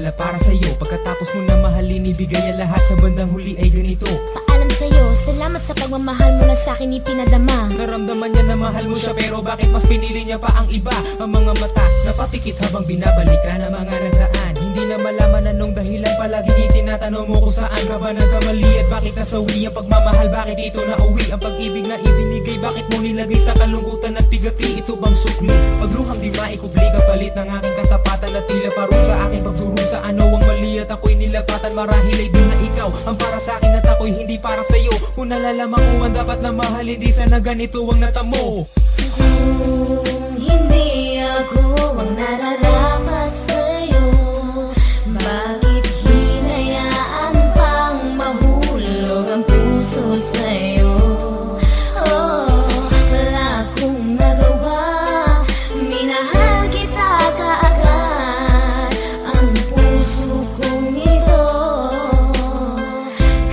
pala para sa'yo. Pagkatapos mo na mahalin, ibigay ang lahat, sa bandang huli ay ganito. Paalam sa'yo, salamat sa pagmamahal mo na sa'kin ipinadama. Naramdaman niya na mahal mo siya, pero bakit mas pinili niya pa ang iba? Ang mga mata napapikit habang binabalikan ang mga nagraan. Hindi na malaman anong dahilan, palagi tinatanong mo kung saan ka ba nagkamali at bakit nasawi ang pagmamahal, bakit ito nauwi? Ang pag-ibig na ibinigay, bakit mo nilagay sa kalungkutan at bigati? Ito bang sukli? Pagluhang di maikubli, kapalit ng aking katapatan at tila parusa aking pagdurusa. Ano ang mali at ako'y nilapatan? Marahil ay doon na ikaw ang para sa akin at ako'y hindi para sa'yo. Kung nalalaman ko ang dapat na mahal, hindi sana ganito ang natamo. Kung hindi ako ang nararapat sa'yo, bakit hinayaan pang mahulog ang puso sa'yo? Oh, wala akong nagawa, minahal kita kaagad. Ang puso kong ito,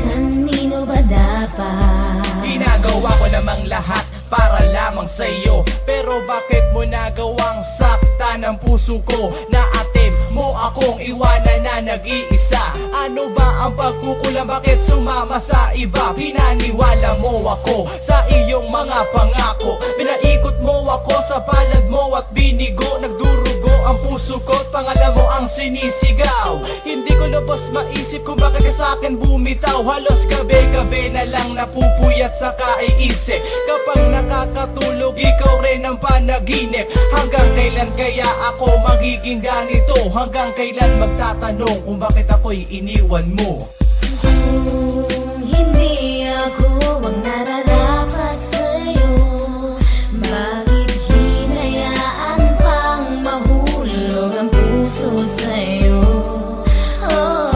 kanino ba dapat? Ginagawa ko namang lahat para lamang sa'yo, pero bakit mo nagawang saktan ang puso ko? Naatim mo akong iwanan na nag-iisa. Ano ba ang pagkukulang? Bakit sumama sa iba? Pinaniwala mo ako sa iyong mga pangako. Pinaikot mo ako sa palad mo at binigo. Nagdurugo ang puso ko at pangalan mo ang sinisigaw. Hindi ko lubos maisip kung bakit ka sa'kin bumitaw. Halos gabi-gabi na lang napupuyat sa kaiisip. Kapag nakakatulog, ikaw rin ang panaginip. Hanggang kailan kaya ako magiging ganito? Hanggang kailan magtatanong kung bakit ako'y iniwan mo? Kung hindi ako ang nararapat sa'yo, bakit hinayaan pang mahulog ang puso sa'yo? Oh,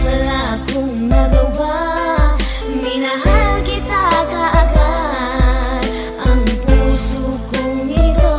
wala akong nagawa, minahal kita kaagad. Ang puso kong ito,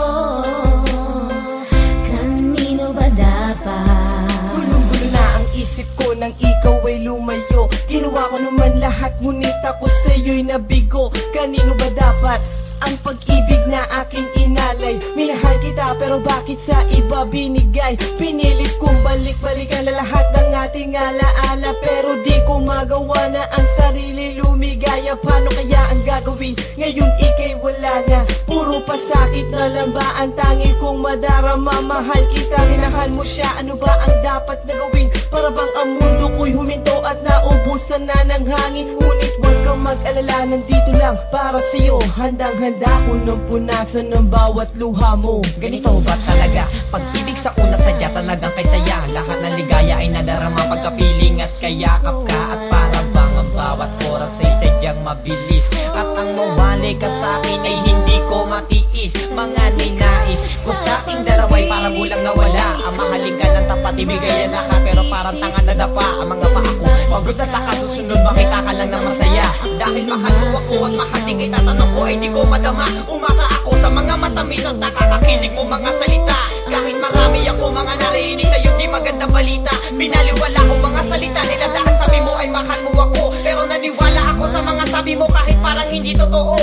kanino ba dapat? Gulong-gulo na ang isip ko nang ikaw ay lumayo. Ginawa ko naman lahat, ngunit ako sa'yo'y nabigo. Kanino ba dapat ang pag-ibig na aking inalay? Minahal kita pero bakit sa iba binigay? Pinilit kong balik-balikan na lahat ng ating alaala, pero di ko magawa na ang sarili lumigaya. Paano kaya ang gagawin? Ngayon ika'y wala na, puro pasakit na lang ba ang tangi kong madarama? Mahal kita, minahal mo siya, ano ba ang dapat na gawin? Para bang ang mundo ko'y huminto at naubusan na ng hangin. Ngunit huwag kang mag-alala, nandito lang para sa'yo. Handang-handa ko nang punasan ng bawat luha mo. Ganito ba talaga? Pag-ibig sa una sadya talagang kay saya. Lahat ng ligaya ay nadarama pagkapiling at kayakap ka. At para bang ang bawat oras ay sadyang mabilis. At ang mawali ka sa akin ay hindi ko matiis. Mga ninais ko sa ating dalaway para bulang nawala. Ang mahalin ka ng tapat, ibigay ang lahat, pero parang tanga na dapa ang mga paa ko. Pagod na sa kasusunod, makita ka lang na masaya. Dahil mahal mo ako at mahating kay tatanong ko ay di ko madama. Umasa ako sa mga matamis at nakakakilig mo mga salita. Kahit marami ako mga narinig sa'yo di maganda balita. Binaliwala ko mga salita nila dahil sabi mo ay mahal mo ako. Pero naniwala ako sa mga sabi mo kahit parang hindi totoo.